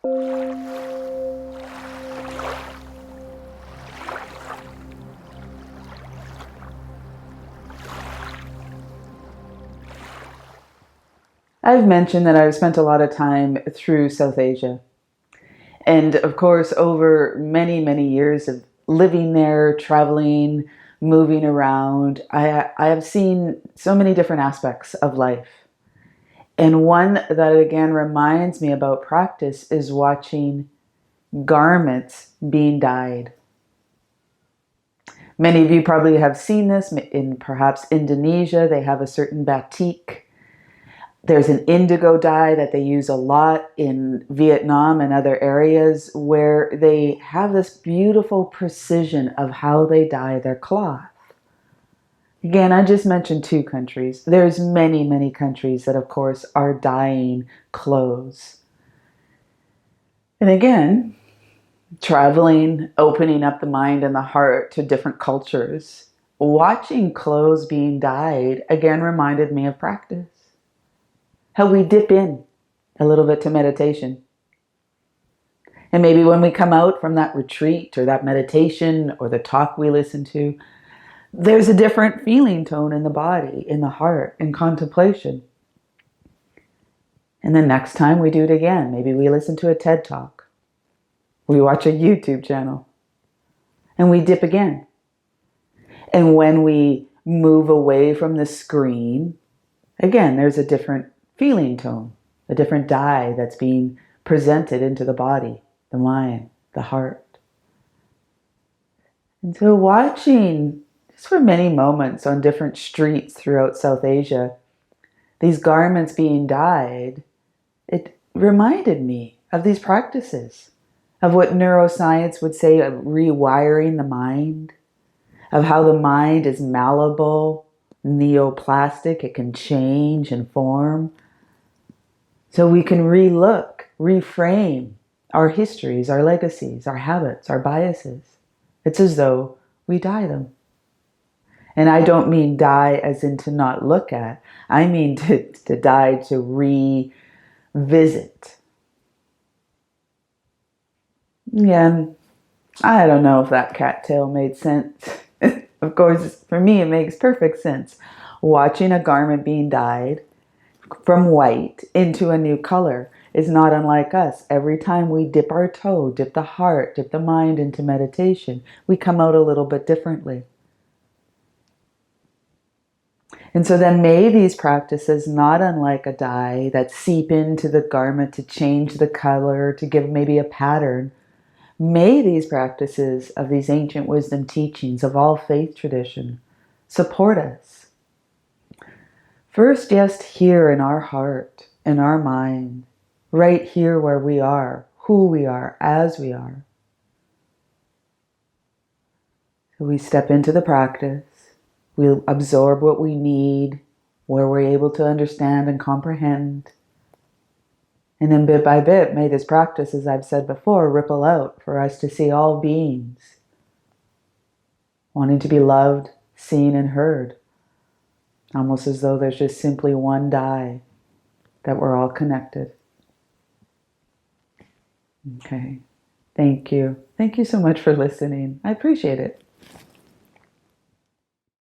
I've mentioned that I've spent a lot of time through South Asia. And of course, over many, many years of living there, traveling, moving around, I have seen so many different aspects of life. And one that again reminds me about practice is watching garments being dyed. Many of you probably have seen this in perhaps Indonesia. They have a certain batik. There's an indigo dye that they use a lot in Vietnam and other areas where they have this beautiful precision of how they dye their cloth. Again, I just mentioned 2 countries. There's many, many countries that, of course, are dyeing clothes. And again, traveling, opening up the mind and the heart to different cultures, watching clothes being dyed, again, reminded me of practice. How we dip in a little bit to meditation. And maybe when we come out from that retreat or that meditation or the talk we listen to, there's a different feeling tone in the body, in the heart, in contemplation. And then next time we do it again. Maybe we listen to a TED Talk. We watch a YouTube channel. And we dip again. And when we move away from the screen, again, there's a different feeling tone, a different dye that's being presented into the body, the mind, the heart. And so watching, just for many moments on different streets throughout South Asia, these garments being dyed, it reminded me of these practices, of what neuroscience would say of rewiring the mind, of how the mind is malleable, neoplastic, it can change and form. So we can re-look, reframe our histories, our legacies, our habits, our biases. It's as though we dye them. And I don't mean die as in to not look at. I mean to die to revisit. Again, I don't know if that cattail made sense. Of course, for me, it makes perfect sense. Watching a garment being dyed from white into a new color is not unlike us. Every time we dip our toe, dip the heart, dip the mind into meditation, we come out a little bit differently. And so then may these practices, not unlike a dye, that seep into the garment to change the color, to give maybe a pattern, may these practices of these ancient wisdom teachings of all faith tradition support us. First, just here in our heart, in our mind, right here where we are, who we are, as we are. So we step into the practice, we absorb what we need, where we're able to understand and comprehend. And then bit by bit, may this practice, as I've said before, ripple out for us to see all beings wanting to be loved, seen, and heard. Almost as though there's just simply one dye, that we're all connected. Okay. Thank you. Thank you so much for listening. I appreciate it.